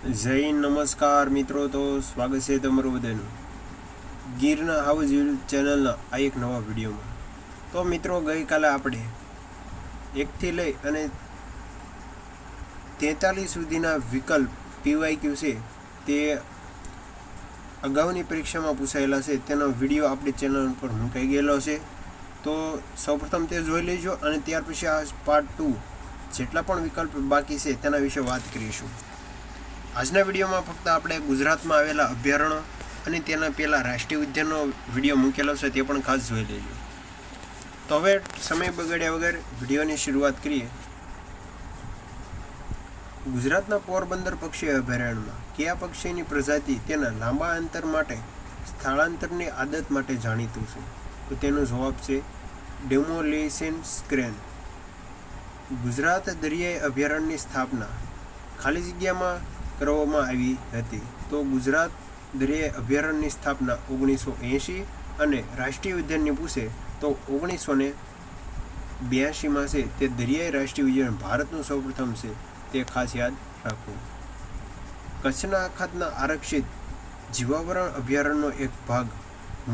જય નમસ્કાર મિત્રો, તો સ્વાગત છે તમારું બધાનું ગીરના હાઉસ યુટ્યુબ ચેનલના આ એક નવા વિડીયોમાં. તો મિત્રો, ગઈકાલે આપણે 1થી લઈ અને 43 સુધીના વિકલ્પ PYQ છે તે અગાઉની પરીક્ષામાં પૂછાયેલા છે તેનો વિડીયો આપણી ચેનલ પર મૂકાઈ ગયેલો છે. તો સૌપ્રથમ તે જોઈ લેજો અને ત્યાર પછી આ પાર્ટ 2 જેટલા પણ વિકલ્પ બાકી છે તેના વિશે વાત કરીશું. આજના વિડીયોમાં ફક્ત આપણે ગુજરાતમાં આવેલા અભયારણ્યો અને તેના પહેલાં રાષ્ટ્રીય ઉદ્યાનનો વિડીયો મૂકેલો છે, તે પણ ખાસ જોઈ લેજો. તો હવે સમય બગાડ્યા વગર વિડીયોની શરૂઆત કરીએ. ગુજરાતના પોરબંદર પક્ષી અભયારણ્યમાં કયા પક્ષીની પ્રજાતિ તેના લાંબા અંતર માટે સ્થળાંતરની આદત માટે જાણીતું છે? તો તેનો જવાબ છે ડેમોલિશન્સ ક્રેન. ગુજરાત દરિયાઈ અભયારણ્યની સ્થાપના ખાલી જગ્યામાં કરવામાં આવી હતી. તો ગુજરાત દરિયાઈ અભયારણ્યની સ્થાપના 1980 અને રાષ્ટ્રીય ઉદ્યાનની પૂછે તો 1982માં છે. તે દરિયાઈ રાષ્ટ્રીય ઉદ્યાન ભારતનું સૌપ્રથમ છે, તે ખાસ યાદ રાખવું. કચ્છના અખાતના આરક્ષિત જીવાવરણ અભયારણ્યનો એક ભાગ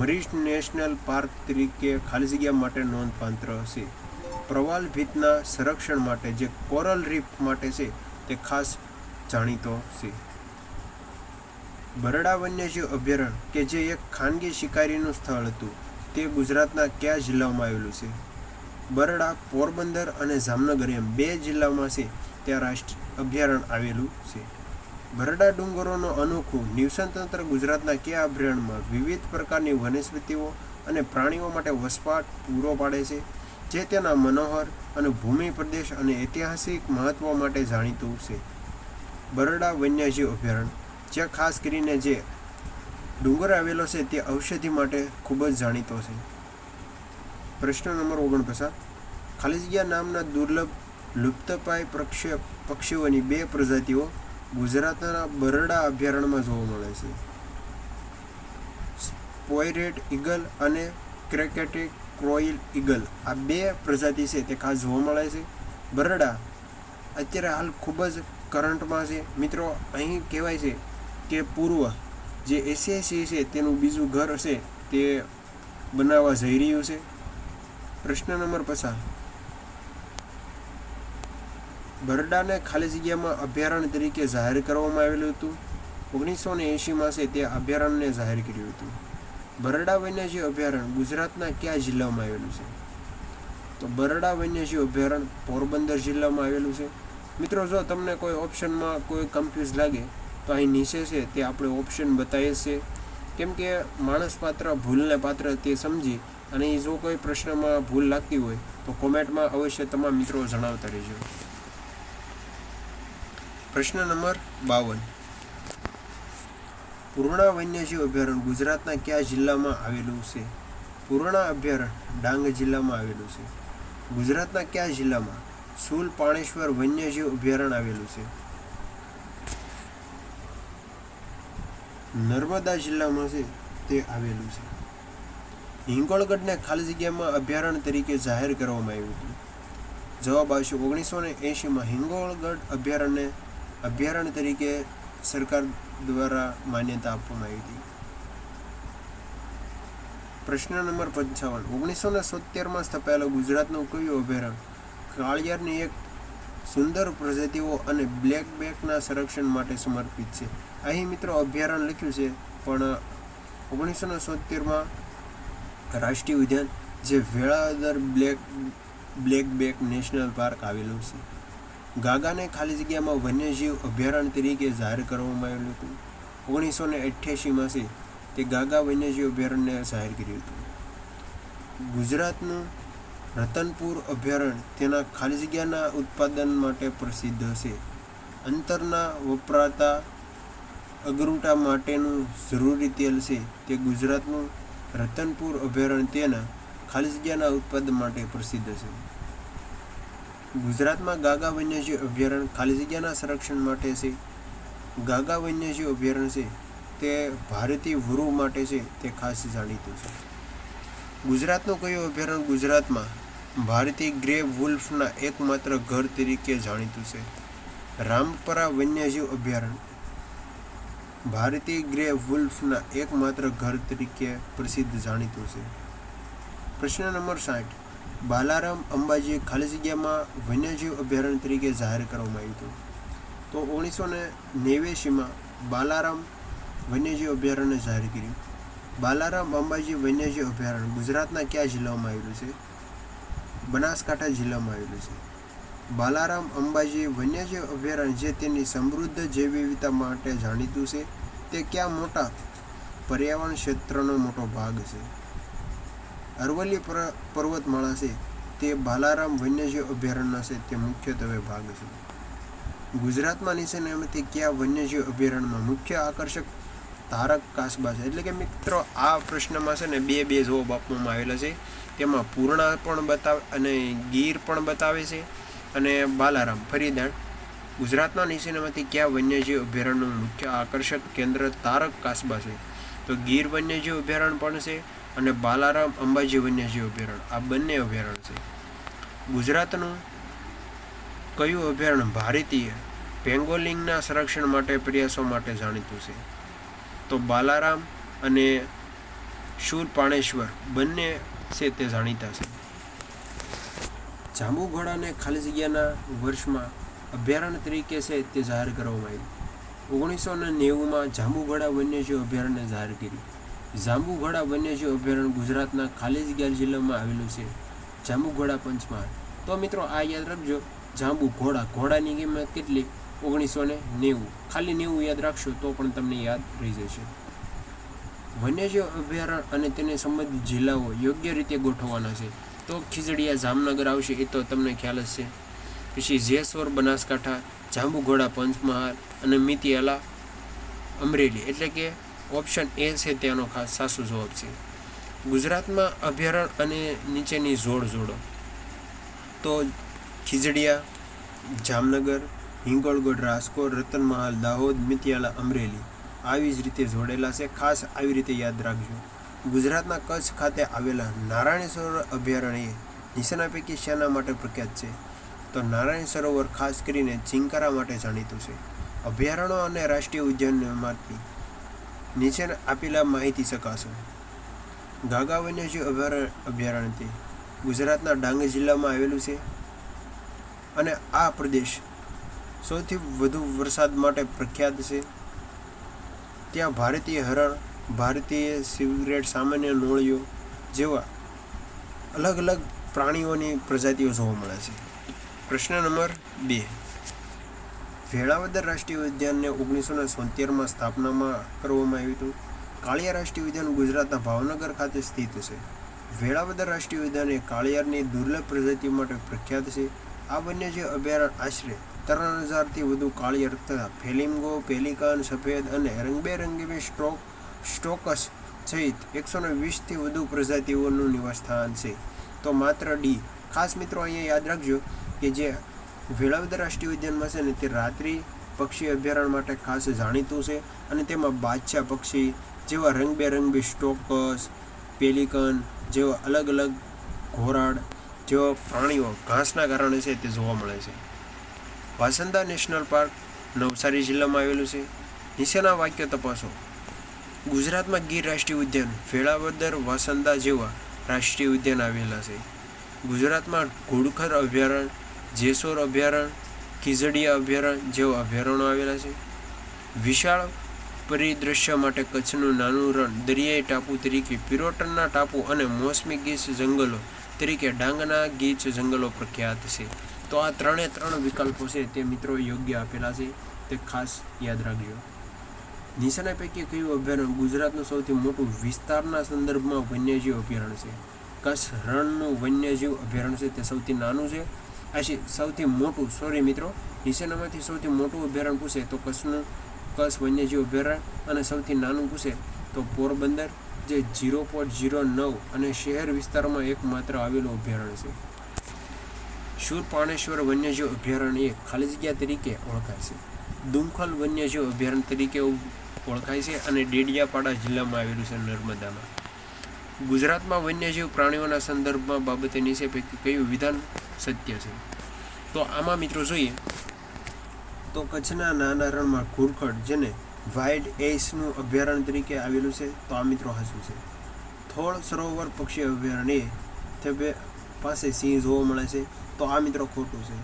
મરીશ નેશનલ પાર્ક તરીકે ખાલી જગ્યા માટે નોંધપાત્ર છે. પ્રવાલ ભીતના સંરક્ષણ માટે જે કોરલ રીફ માટે છે તે ખાસ જાણીતો છે. બરડા વન્યજીવ અભયારણ્ય કે જે એક ખાનગી શિકારીનું સ્થળ હતું તે ગુજરાતના કયા જિલ્લામાં આવેલું છે? બરડા, પોરબંદર અને જામનગર એમ 2 જિલ્લામાં છે ત્યાં રાષ્ટ્રીય અભયારણ્ય આવેલું છે. બરડા ડુંગરોનો અનોખું નિવસનતંત્ર ગુજરાતના કયા અભયારણ્યમાં વિવિધ પ્રકારની વનસ્પતિઓ અને પ્રાણીઓ માટે વસવાટ પૂરો પાડે છે, જે તેના મનોહર અને ભૂમિ પ્રદેશ અને ઐતિહાસિક મહત્વ માટે જાણીતું છે? બરડા વન્યજીવ અભયારણ્ય, જ્યાં ખાસ કરીને જે ડુંગર આવેલો છે તે ઔષધિ માટે ખૂબ જ જાણીતો છે. પ્રશ્ન નંબર 49. ખાલી જગ્યા નામના દુર્લભ લુપ્તપ્રાય પક્ષીઓની 2 પ્રજાતિઓ ગુજરાતના બરડા અભયારણ્યમાં જોવા મળે છે. સ્પોયરેટ ઈગલ અને ક્રેકેટેડ ક્રોઇલ ઈગલ, આ 2 પ્રજાતિ છે તે ખાસ જોવા મળે છે. બરડા અત્યારે હાલ ખૂબ જ કરંટમાં છે મિત્રો. અહીં કહેવાય છે કે પૂર્વ જે એશિયાઈ છે તેનું બીજું ઘર હશે તે બનાવવા જઈ રહ્યું છે. પ્રશ્ન નંબર 50. બરડાને ખાલી જગ્યામાં અભયારણ્ય તરીકે જાહેર કરવામાં આવેલું હતું. 1980માં છે તે અભયારણ્યને જાહેર કર્યું હતું. બરડા વન્યજીવ અભયારણ્ય ગુજરાતના કયા જિલ્લામાં આવેલું છે? તો બરડા વન્યજીવ અભયારણ્ય પોરબંદર જિલ્લામાં આવેલું છે. મિત્રો, જો તમને કોઈ ઓપ્શનમાં કોઈ કન્ફ્યુઝ લાગે તો અહીં નીચે છે તે આપણે ઓપ્શન બતાવીએ છીએ, કેમ કે માણસ પાત્ર ભૂલને પાત્ર તે સમજી અને જો કોઈ પ્રશ્નમાં ભૂલ લાગતી હોય તો કોમેન્ટમાં અવશ્ય તમામ મિત્રો જણાવતા રહેજો. પ્રશ્ન નંબર 52. પૂર્ણા વન્યજીવ અભયારણ્ય ગુજરાતના કયા જિલ્લામાં આવેલું છે? પૂર્ણા અભયારણ્ય ડાંગ જિલ્લામાં આવેલું છે. ગુજરાતના કયા જિલ્લામાં સુલ પાણેશ્વર વન્યજીવ અભયારણ્ય આવેલું છે? નર્મદા જિલ્લામાં છે તે આવેલું છે. હિંગોળગઢને ખાલી જગ્યામાં અભયારણ્ય તરીકે જાહેર કરવામાં આવ્યું હતું. જવાબ આવશે 1980માં હિંગોળગઢ અભયારણ્ય તરીકે સરકાર દ્વારા માન્યતા આપવામાં આવી હતી. પ્રશ્ન નંબર 55. 1970માં સ્થપાયેલું ગુજરાતનું કયું અભયારણ્ય કાળિયારની એક સુંદર પ્રજાતિઓ અને બ્લેક બેકના સંરક્ષણ માટે સમર્પિત છે? અહીં મિત્રો અભયારણ્ય લખ્યું છે પણ 1970માં રાષ્ટ્રીય ઉદ્યાન જે વેળાદર બ્લેક બેક નેશનલ પાર્ક આવેલું છે. ગાગાને ખાલી જગ્યામાં વન્યજીવ અભયારણ્ય તરીકે જાહેર કરવામાં આવેલું હતું. 1988માં છે તે ગાગા વન્યજીવ અભયારણ્ય જાહેર કર્યું હતું. ગુજરાતનું રતનપુર અભયારણ્ય તેના ખાલી જગ્યાના ઉત્પાદન માટે પ્રસિદ્ધ છે. અંતરના વપરાતા અગરુટા માટેનું જરૂરી તેલ છે તે ગુજરાતનું રતનપુર અભયારણ્ય તેના ખાલી જગ્યાના ઉત્પાદન માટે પ્રસિદ્ધ છે. ગુજરાતમાં ગાગા વન્યજીવ અભયારણ્ય ખાલી જગ્યાના સંરક્ષણ માટે છે. ગાગા વન્યજીવ અભયારણ્ય છે તે ભારતીય વરુ માટે છે, તે ખાસ જાણીતું છે. ગુજરાતનું કયું અભયારણ્ય ગુજરાતમાં ભારતીય ગ્રે વુલ્ફના એકમાત્ર ઘર તરીકે જાણીતું છે? રામપરા વન્યજીવ અભયારણ્ય ભારતીય ગ્રે વુલ્ફના એકમાત્ર ઘર તરીકે પ્રસિદ્ધ જાણીતું છે. પ્રશ્ન નંબર 60. બાલારામ અંબાજી ખાલી જગ્યામાં વન્યજીવ અભયારણ્ય તરીકે જાહેર કરવામાં આવ્યું હતું. તો 1989માં બાલારામ વન્યજીવ અભયારણ્ય જાહેર કર્યું. બાલારામ અંબાજી વન્યજીવ અભયારણ્ય ગુજરાતના કયા જિલ્લામાં આવેલું છે? બનાસકાંઠા જિલ્લામાં આવેલું છે. બાલારામ અંબાજી વન્યજીવ અભયારણ્ય જે તેની સમૃદ્ધ જૈવ વિવિધતા માટે જાણીતું છે, તે ક્યાં મોટા પર્યાવરણ ક્ષેત્રનો મોટો ભાગ છે? અરવલ્લી પર્વતમાળા છે તે બાલારામ વન્યજીવ અભયારણ્યના છે તે મુખ્યત્વે ભાગ છે. ગુજરાતમાં નીચેનામાંથી કયા વન્યજીવ અભયારણ્યમાં મુખ્ય આકર્ષક તારક કાસબા છે? એટલે કે મિત્રો આ પ્રશ્નમાં છે ને બે જવાબ આપવામાં આવેલા છે. તેમાં પૂર્ણા પણ બતાવે અને ગીર પણ બતાવે છે અને બાલારામ ફરીદાણ. ગુજરાતના નીચેનામાંથી કયા વન્યજીવ અભયારણ્યનું મુખ્ય આકર્ષક કેન્દ્ર તારક કાસબા છે? તો ગીર વન્યજીવ અભયારણ્ય પણ છે અને બાલારામ અંબાજી વન્યજીવ અભયારણ્ય, આ બંને અભયારણ્ય છે. ગુજરાતનું કયું અભયારણ્ય ભારતીય પેંગોલિનના સંરક્ષણ માટે પ્રયાસો માટે જાણીતું છે? તો બાલારામ અને શૂરપાણેશ્વર બંને છે તે જાણીતા છે. જાંબુઘોડાને ખાલી જગ્યાના વર્ષમાં અભયારણ્ય તરીકે છે તે જાહેર કરવામાં આવ્યું. 1990માં જાંબુઘોડા વન્યજીવ અભયારણ્ય જાહેર કર્યું. જાંબુઘોડા વન્યજીવ અભયારણ્ય ગુજરાતના ખાલી જગ્યા જિલ્લામાં આવેલું છે. જાંબુઘોડા પંચમહાલ. તો મિત્રો આ યાદ રાખજો, જાંબુઘોડા, ઘોડાની કિંમત કેટલી? 1990. ખાલી 90 યાદ રાખશો તો પણ તમને યાદ રહી જશે. વન્યજીવ અભયારણ્ય અને તેને સંબંધિત જિલ્લાઓ યોગ્ય રીતે ગોઠવવાના છે. તો ખીજડીયા જામનગર આવશે, એ તો તમને ખ્યાલ જ છે. પછી જેસોર બનાસકાંઠા, જાંબુઘોડા પંચમહાલ અને મિતિયાલા અમરેલી. એટલે કે ઓપ્શન એ છે તેનો ખાસ સાચો જવાબ છે. ગુજરાતમાં અભયારણ્ય અને નીચેની જોડો. તો ખીજડીયા જામનગર, હિંગોળગઢ રાજકોટ, રતનમહાલ દાહોદ, મિતિયાલા અમરેલી આવી જ રીતે જોડેલા છે. ખાસ આવી રીતે યાદ રાખજો. ગુજરાતના કચ્છ ખાતે આવેલા નારાયણ સરોવર અભયારણ્ય નીચેના પૈકી શેના માટે પ્રખ્યાત છે? તો નારાયણ સરોવર ખાસ કરીને ચિંકારા માટે જાણીતું છે. અભયારણ્યો અને રાષ્ટ્રીય ઉદ્યાનમાંથી નીચે આપેલા માહિતી ચકાસો. ગાગા વન્યજીવ અભયારણ્ય ગુજરાતના ડાંગ જિલ્લામાં આવેલું છે અને આ પ્રદેશ સૌથી વધુ વરસાદ માટે પ્રખ્યાત છે. ત્યાં ભારતીય હરણ, ભારતીય સિવરેટ, સામાન્ય નોળિયો જેવા અલગ અલગ પ્રાણીઓની પ્રજાતિઓ જોવા મળે છે. પ્રશ્ન નંબર 2. વેળાવદર રાષ્ટ્રીય ઉદ્યાનને 1977માં સ્થાપનામાં કરવામાં આવ્યું હતું. કાળિયાર રાષ્ટ્રીય ઉદ્યાન ગુજરાતના ભાવનગર ખાતે સ્થિત છે. વેળાવદર રાષ્ટ્રીય ઉદ્યાન એ કાળિયારની દુર્લભ પ્રજાતિઓ માટે પ્રખ્યાત છે. આ વન્યજીવ અભયારણ્ય આશરે 3000થી વધુ કાળિયાર તથા ફ્લેમિંગો, પેલિકન, સફેદ અને રંગબેરંગી સ્ટોકસ સહિત 120થી વધુ પ્રજાતિઓનું નિવાસસ્થાન છે. તો માત્ર ડી. ખાસ મિત્રો અહીંયા યાદ રાખજો કે જે વેળાવદર રાષ્ટ્રીય ઉદ્યાનમાં છે ને તે રાત્રિ પક્ષી અભયારણ્ય માટે ખાસ જાણીતું છે અને તેમાં બાદશાહ પક્ષી જેવા રંગબેરંગી સ્ટોકસ, પેલિકન જેવા અલગ અલગ ઘોરાડ જેવા પ્રાણીઓ ઘાસના કારણે છે તે જોવા મળે છે. વાસંદા નેશનલ પાર્ક નવસારી જિલ્લામાં આવેલું છે. નીચેના વાક્ય તપાસો. ગુજરાતમાં ગીર રાષ્ટ્રીય ઉદ્યાન, વેળાવદર, વાસંદા જેવા રાષ્ટ્રીય ઉદ્યાન આવેલા છે. ગુજરાતમાં ઘુડખર અભયારણ્ય, જેસોર અભયારણ્ય, ખીજડીયા અભયારણ્ય જેવા અભયારણ્યો આવેલા છે. વિશાળ પરિદૃશ્ય માટે કચ્છનું નાનું રણ દરિયાઈ ટાપુ તરીકે પિરોટનના ટાપુ અને મોસમી ગીચ જંગલો તરીકે ડાંગના ગીચ જંગલો પ્રખ્યાત છે. તો આ 3 વિકલ્પો છે તે મિત્રો યોગ્ય આપેલા છે, તે ખાસ યાદ રાખજો. નીચેના પૈકી કયું અભયારણ્ય ગુજરાતનું સૌથી મોટું વિસ્તારના સંદર્ભમાં વન્યજીવ અભયારણ્ય છે? કચ્છ રણનું વન્યજીવ અભયારણ્ય છે તે સૌથી નાનું છે. સૌથી મોટું મિત્રો નીચેનામાંથી સૌથી મોટું અભયારણ્ય પૂછે તો કચ્છ વન્યજીવ અભયારણ્ય અને સૌથી નાનું પૂછે તો પોરબંદર જે 0.09 અને શહેર વિસ્તારમાં એકમાત્ર આવેલું અભયારણ્ય છે. શૂરપાણેશ્વર વન્યજીવ અભયારણ્ય એ ખાલી જગ્યા તરીકે ઓળખાય છે. દુમખલ વન્યજીવ અભયારણ્ય તરીકે ઓળખાય છે અને ડેડિયાપાડા જિલ્લામાં આવેલું છે નર્મદામાં. ગુજરાતમાં વન્યજીવ પ્રાણીઓના સંદર્ભમાં બાબતે નીચે પૈકી કયું વિધાન સત્ય છે? તો આમાં મિત્રો જોઈએ તો કચ્છના નાના રણમાં ઘુડખર જેને વ્હાઇટ એસનું અભયારણ્ય તરીકે આવેલું છે? તો આ મિત્રો સાચું છે. થોળ સરોવર પક્ષી અભયારણ્ય તે પાસે સિંહ જોવા મળે છે? તો આ મિત્રો ખોટું છે.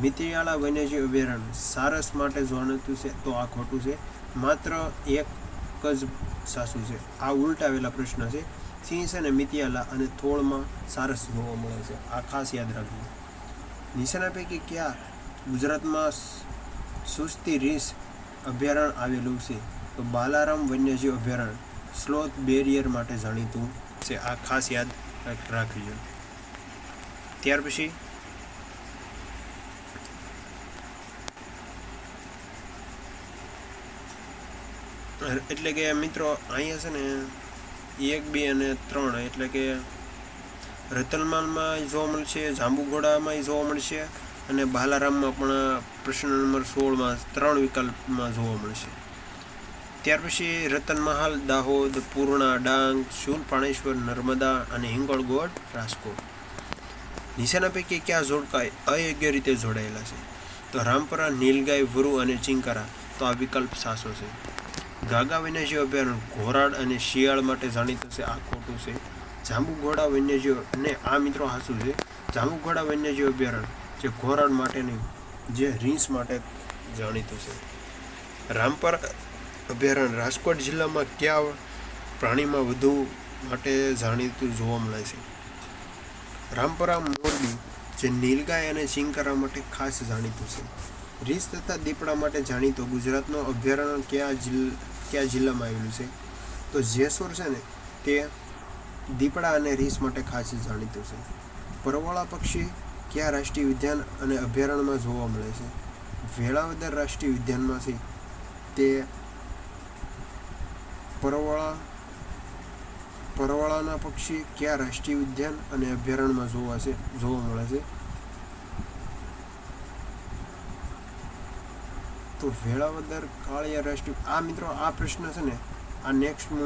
મિતિયાળા વન્યજીવ અભયારણ્ય સારસ માટે જાણીતું છે? તો આ ખોટું છે. માત્ર એક જ સાચું છે. આ ઉલટાવેલા પ્રશ્ન છે. સિંહ છે ને મિતિયાળા અને થોળમાં સારસ જોવા મળે છે. આ ખાસ યાદ રાખવું. નીચેના પૈકી ક્યાં ગુજરાતમાં સુસ્તી રીંછ અભયારણ્ય આવેલું છે? તો બાલારામ વન્યજીવ અભયારણ્ય સ્લોથ બેરિયર માટે જાણીતું છે. આ ખાસ યાદ રાખજો. ત્યાર પછી એટલે કે મિત્રો અહીંયા છે ને 1, 2 અને 3 એટલે કે રતનમાલમાં જોવા મળશે, જાંબુઘોડામાં જોવા મળશે અને બાલારામમાં પણ પ્રશ્ન નંબર 16માં 3 વિકલ્પમાં જોવા મળશે. ત્યાર પછી રતનમહાલ, દાહોદ, પૂર્ણા, ડાંગ, શૂલપાણેશ્વર, નર્મદા અને હિંગોળગઢ, રાજકોટ. નીચેના પૈકી કયા જોડકા અયોગ્ય રીતે જોડાયેલા છે? તો રામપરા, નીલગાય, વરુ અને ચિંકારા. તો આ વિકલ્પ સાચો છે. ગાગા વન્યજીવ અભયારણ્ય ઘોરાડ અને શિયાળ માટે જાણીતું છે? આ ખોટું છે. જાંબુઘોડા વન્યજીવ અને આ મિત્રો સાચું છે. જાંબુઘોડા વન્યજીવ અભયારણ્ય જે ઘોરાડ માટે નહીં, જે રીંછ માટે જાણીતું છે. રામપર અભયારણ્ય રાજકોટ જિલ્લામાં કયા પ્રાણીમાં વધુ માટે જાણીતું જોવા મળે છે? રામપરા મોરબી જે નીલગાય અને ચિંકારા માટે ખાસ જાણીતું છે. રીંછ તથા દીપડા માટે જાણીતો ગુજરાતનો અભયારણ્ય કયા જિલ્લામાં આવેલું છે? તો જેસોર છે ને તે દીપડા અને રીંછ માટે ખાસ જાણીતું છે. પરવળા પક્ષી કયા રાષ્ટ્રીય ઉદ્યાન અને અભયારણ્યમાં જોવા મળે છે? વેળાવદર રાષ્ટ્રીય ઉદ્યાનમાં છે. તે પરવળાના પક્ષી કયા રાષ્ટ્રીય ઉદ્યાન અને અભયારણ્યમાં જોવા મળે છે? તો વેળાવદર કાળિયા રાષ્ટ્રીય. આ મિત્રો આ પ્રશ્ન છે ને આ નેક્સ્ટ હું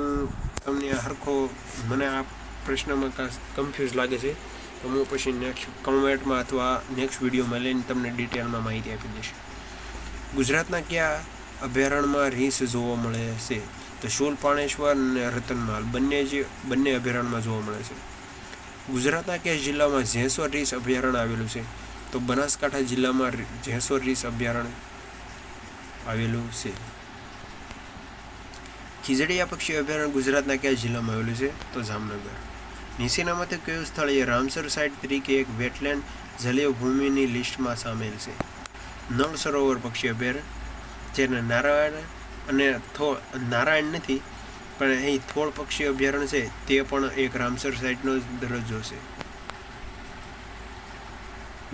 તમને હરખો મને આ પ્રશ્નમાં કન્ફ્યુઝ લાગે છે તો હું પછી નેક્સ્ટ કમેન્ટમાં અથવા નેક્સ્ટ વિડીયોમાં લઈને તમને ડિટેલમાં માહિતી આપી દઈશ. ગુજરાતના કયા અભયારણ્યમાં રીંછ જોવા મળે છે? તો શૂલપાણેશ્વર અને રતનમાલ બંને અભયારણ્યમાં જોવા મળે છે. ગુજરાતના કયા જિલ્લામાં જેસોર રીંછ અભયારણ્ય આવેલું છે? તો બનાસકાંઠા જિલ્લામાં જેસોર રીંછ અભયારણ્ય આવેલું છે. ખીજડીયા પક્ષી અભયારણ્ય ગુજરાતના કયા જિલ્લામાં આવેલું છે? તો જામનગર. નીચેનામાંથી કયું સ્થળ એ રામસર સાઇટ તરીકે એક વેટલેન્ડ જલીય ભૂમિની લિસ્ટમાં સામેલ છે? નળ સરોવર પક્ષી અભયારણ્ય જેને નારાયણ નથી પણ અહીં થોળ પક્ષી અભયારણ્ય છે તે પણ એક રામસર સાઇટનો દરજ્જો છે.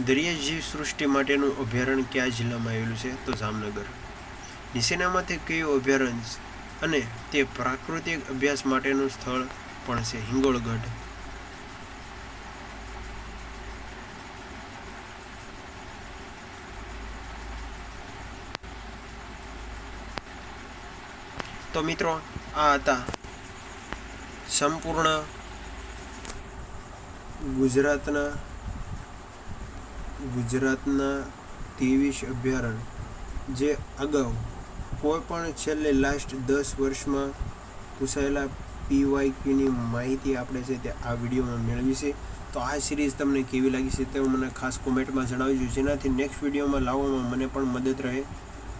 દરિયાઈ જીવસૃષ્ટિ માટેનું અભયારણ્ય કયા જિલ્લામાં આવેલું છે? તો જામનગર. નીચેનામાંથી કયું અભયારણ્ય અને તે પ્રાકૃતિક અભ્યાસ માટેનું સ્થળ પણ છે? હિંગોળગઢ. તો મિત્રો આ હતા સંપૂર્ણ ગુજરાતના 23 અભયારણ્ય જે અગાઉ કોઈ પણ છેલ્લે લાસ્ટ 10 વર્ષમાં પૂછાયેલા PYQની માહિતી આપણે છે તે આ વિડીયોમાં મેળવી છે. તો આ સિરીઝ તમને કેવી લાગી છે તે મને ખાસ કોમેન્ટમાં જણાવજો, જેનાથી નેક્સ્ટ વિડીયોમાં લાવવામાં મને પણ મદદ રહે.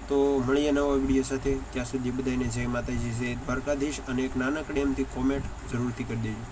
તો મળીએ નવા વિડીયો સાથે. ત્યાં સુધી બધાને જય માતાજી, જય દ્વારકાધીશ અને એક નાનકડી એમથી કોમેન્ટ જરૂરથી કરી દેજો.